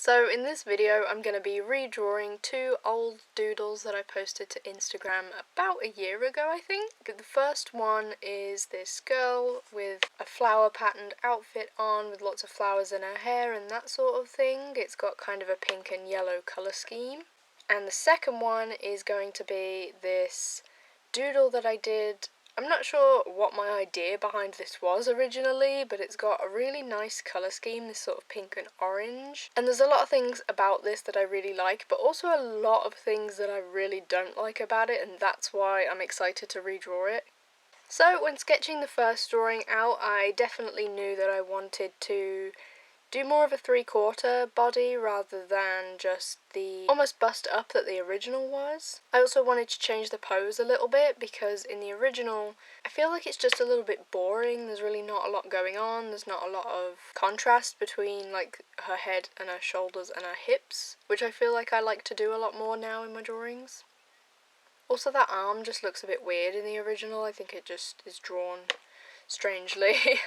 So in this video I'm going to be redrawing two old doodles that I posted to Instagram about a year ago, I think. The first one is this girl with a flower patterned outfit on with lots of flowers in her hair and that sort of thing. It's got kind of a pink and yellow colour scheme. And the second one is going to be this doodle that I did. I'm not sure what my idea behind this was originally, but it's got a really nice colour scheme, this sort of pink and orange. And there's a lot of things about this that I really like, but also a lot of things that I really don't like about it, and that's why I'm excited to redraw it. So when sketching the first drawing out, I definitely knew that I wanted to do more of a 3/4 body rather than just the almost bust up that the original was. I also wanted to change the pose a little bit because in the original I feel like it's just a little bit boring. There's really not a lot going on. There's not a lot of contrast between like her head and her shoulders and her hips, which I feel like I like to do a lot more now in my drawings. Also, that arm just looks a bit weird in the original. I think it just is drawn strangely.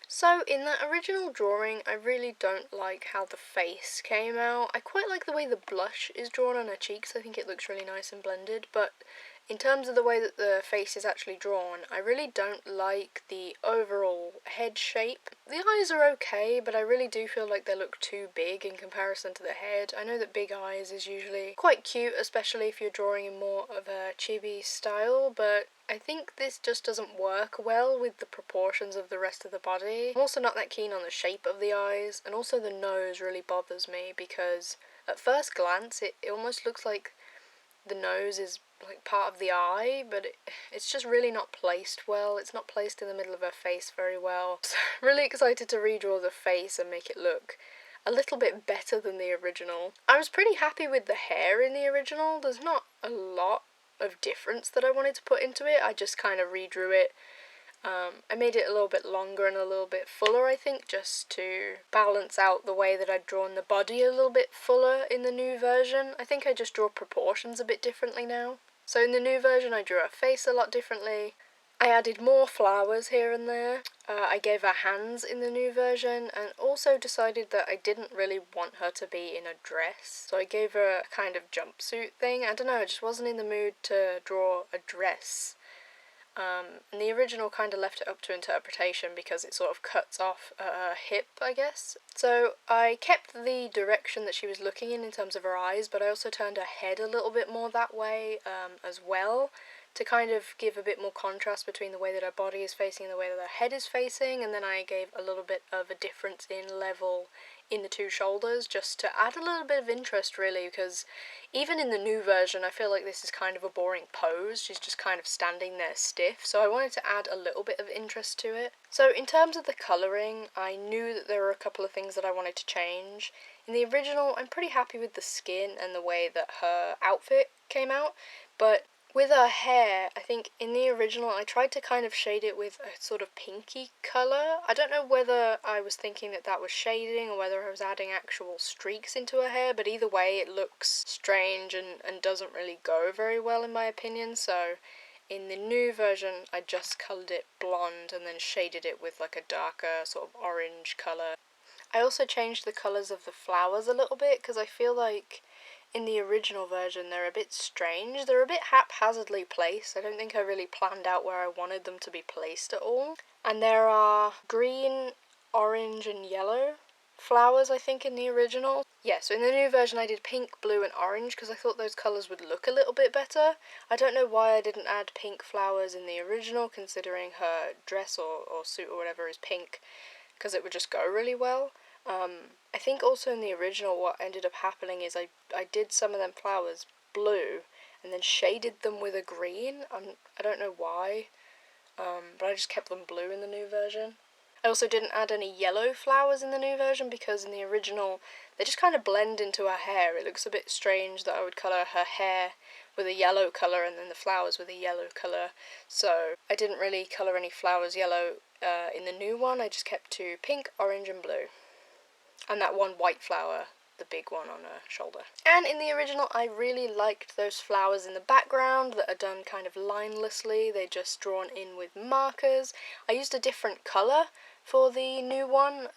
So in that original drawing, I really don't like how the face came out. I quite like the way the blush is drawn on her cheeks. I think it looks really nice and blended, but in terms of the way that the face is actually drawn, I really don't like the overall head shape. The eyes are okay, but I really do feel like they look too big in comparison to the head. I know that big eyes is usually quite cute, especially if you're drawing in more of a chibi style, but I think this just doesn't work well with the proportions of the rest of the body. I'm also not that keen on the shape of the eyes, and also the nose really bothers me because at first glance it almost looks like the nose is like part of the eye, but it's just really not placed well. It's not placed in the middle of her face very well. So I'm really excited to redraw the face and make it look a little bit better than the original. I was pretty happy with the hair in the original. There's not a lot of difference that I wanted to put into it. I just kind of redrew it. I made it a little bit longer and a little bit fuller, I think, just to balance out the way that I'd drawn the body a little bit fuller in the new version. I think I just draw proportions a bit differently now. So in the new version I drew her face a lot differently. I added more flowers here and there. I gave her hands in the new version, and also decided that I didn't really want her to be in a dress. So I gave her a kind of jumpsuit thing. I don't know, I just wasn't in the mood to draw a dress. And the original kind of left it up to interpretation because it sort of cuts off her hip, I guess. So I kept the direction that she was looking in terms of her eyes, but I also turned her head a little bit more that way as well, to kind of give a bit more contrast between the way that her body is facing and the way that her head is facing. And then I gave a little bit of a difference in level in the two shoulders, just to add a little bit of interest, really, because even in the new version I feel like this is kind of a boring pose. She's just kind of standing there stiff, so I wanted to add a little bit of interest to it. So in terms of the colouring, I knew that there were a couple of things that I wanted to change. In the original, I'm pretty happy with the skin and the way that her outfit came out, but with her hair, I think in the original I tried to kind of shade it with a sort of pinky colour. I don't know whether I was thinking that that was shading or whether I was adding actual streaks into her hair, but either way it looks strange and doesn't really go very well in my opinion. So in the new version I just coloured it blonde and then shaded it with like a darker sort of orange colour. I also changed the colours of the flowers a little bit because I feel like in the original version they're a bit strange. They're a bit haphazardly placed. I don't think I really planned out where I wanted them to be placed at all. And there are green, orange and yellow flowers, I think, in the original. Yeah, so in the new version I did pink, blue and orange because I thought those colours would look a little bit better. I don't know why I didn't add pink flowers in the original, considering her dress or suit or whatever is pink, because it would just go really well. I think also in the original what ended up happening is I did some of them flowers blue and then shaded them with a green. I don't know why, but I just kept them blue in the new version. I also didn't add any yellow flowers in the new version because in the original they just kind of blend into her hair. It looks a bit strange that I would colour her hair with a yellow colour and then the flowers with a yellow colour. So I didn't really colour any flowers yellow in the new one. I just kept to pink, orange and blue. And that one white flower, the big one on her shoulder. And in the original I really liked those flowers in the background that are done kind of linelessly. They're just drawn in with markers. I used a different colour for the new one.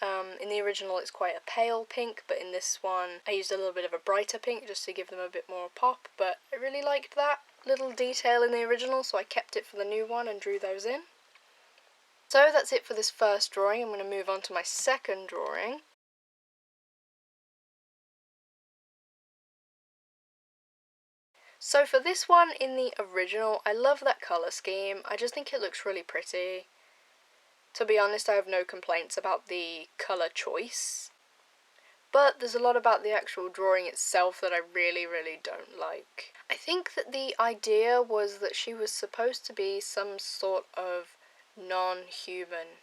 In the original it's quite a pale pink, but in this one I used a little bit of a brighter pink just to give them a bit more pop, but I really liked that little detail in the original, so I kept it for the new one and drew those in. So that's it for this first drawing. I'm going to move on to my second drawing. So for this one in the original, I love that colour scheme. I just think it looks really pretty. To be honest, I have no complaints about the colour choice. But there's a lot about the actual drawing itself that I really don't like. I think that the idea was that she was supposed to be some sort of non-human,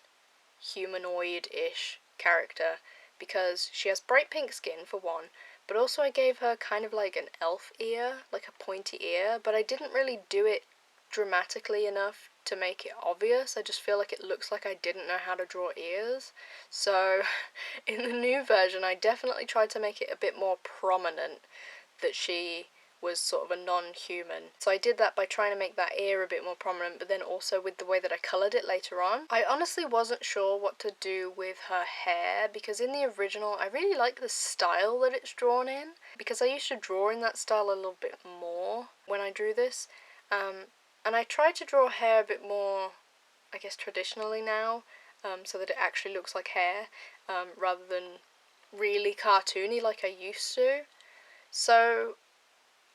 humanoid-ish character, because she has bright pink skin for one, but also I gave her kind of like an elf ear, like a pointy ear, but I didn't really do it dramatically enough to make it obvious. I just feel like it looks like I didn't know how to draw ears. So in the new version I definitely tried to make it a bit more prominent that she was sort of a non-human. So I did that by trying to make that ear a bit more prominent, but then also with the way that I coloured it later on. I honestly wasn't sure what to do with her hair, because in the original I really like the style that it's drawn in, because I used to draw in that style a little bit more when I drew this. And I tried to draw hair a bit more, I guess, traditionally now, so that it actually looks like hair, rather than really cartoony like I used to. So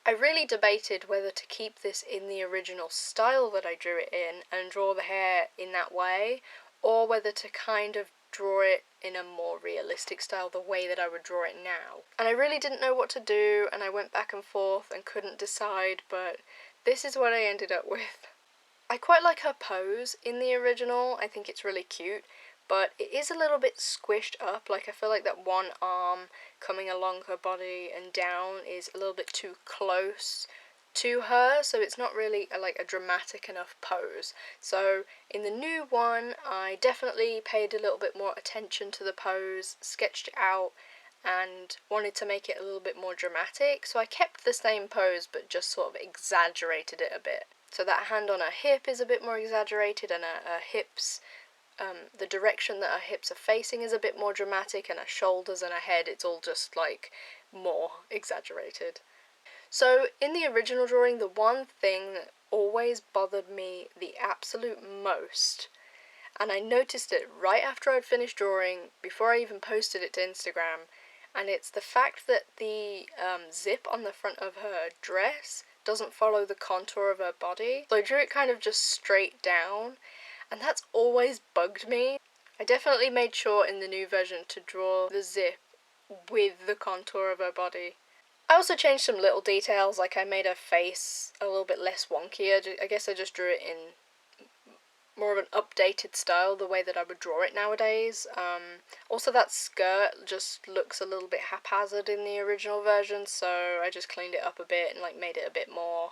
I really debated whether to keep this in the original style that I drew it in and draw the hair in that way, or whether to kind of draw it in a more realistic style, the way that I would draw it now. And I really didn't know what to do, and I went back and forth and couldn't decide, but this is what I ended up with. I quite like her pose in the original. I think it's really cute, but it is a little bit squished up. Like, I feel like that one arm coming along her body and down is a little bit too close to her, so it's not really a dramatic enough pose. So in the new one I definitely paid a little bit more attention to the pose, sketched it out, and wanted to make it a little bit more dramatic, so I kept the same pose but just sort of exaggerated it a bit. So that hand on her hip is a bit more exaggerated, and her hips, the direction that her hips are facing is a bit more dramatic, and her shoulders and her head, it's all just like more exaggerated. So in the original drawing, the one thing that always bothered me the absolute most, and I noticed it right after I'd finished drawing, before I even posted it to Instagram, and it's the fact that the zip on the front of her dress doesn't follow the contour of her body. So I drew it kind of just straight down, and that's always bugged me. I definitely made sure in the new version to draw the zip with the contour of her body. I also changed some little details, like I made her face a little bit less wonky. I guess I just drew it in more of an updated style, the way that I would draw it nowadays. Also that skirt just looks a little bit haphazard in the original version, so I just cleaned it up a bit and made it a bit more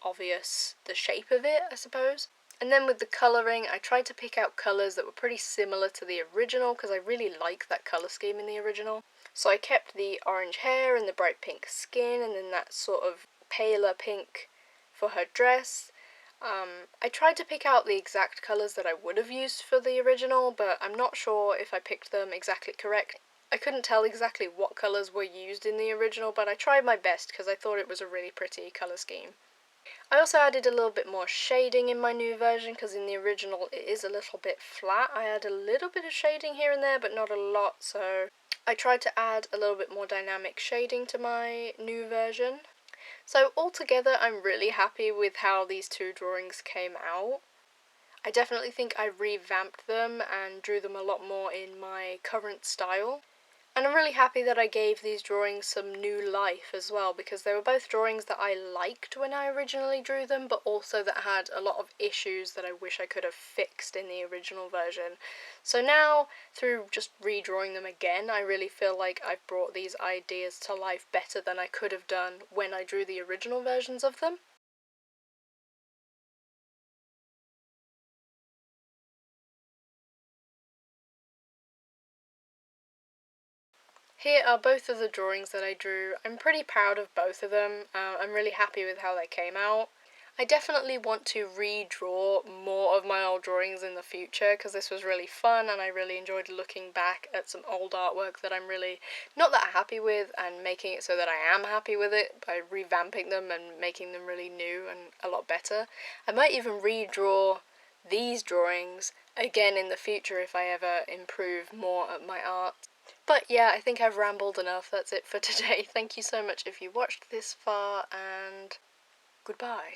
obvious, the shape of it, I suppose. And then with the colouring, I tried to pick out colours that were pretty similar to the original, because I really like that colour scheme in the original. So I kept the orange hair and the bright pink skin, and then that sort of paler pink for her dress. I tried to pick out the exact colours that I would have used for the original, but I'm not sure if I picked them exactly correct. I couldn't tell exactly what colours were used in the original, but I tried my best because I thought it was a really pretty colour scheme. I also added a little bit more shading in my new version, because in the original it is a little bit flat. I had a little bit of shading here and there, but not a lot, so I tried to add a little bit more dynamic shading to my new version. So altogether, I'm really happy with how these two drawings came out. I definitely think I revamped them and drew them a lot more in my current style. And I'm really happy that I gave these drawings some new life as well, because they were both drawings that I liked when I originally drew them, but also that had a lot of issues that I wish I could have fixed in the original version. So now, through just redrawing them again, I really feel like I've brought these ideas to life better than I could have done when I drew the original versions of them. Here are both of the drawings that I drew. I'm pretty proud of both of them. I'm really happy with how they came out. I definitely want to redraw more of my old drawings in the future because this was really fun and I really enjoyed looking back at some old artwork that I'm really not that happy with and making it so that I am happy with it by revamping them and making them really new and a lot better. I might even redraw these drawings again in the future if I ever improve more at my art. But yeah, I think I've rambled enough. That's it for today. Thank you so much if you watched this far, and goodbye.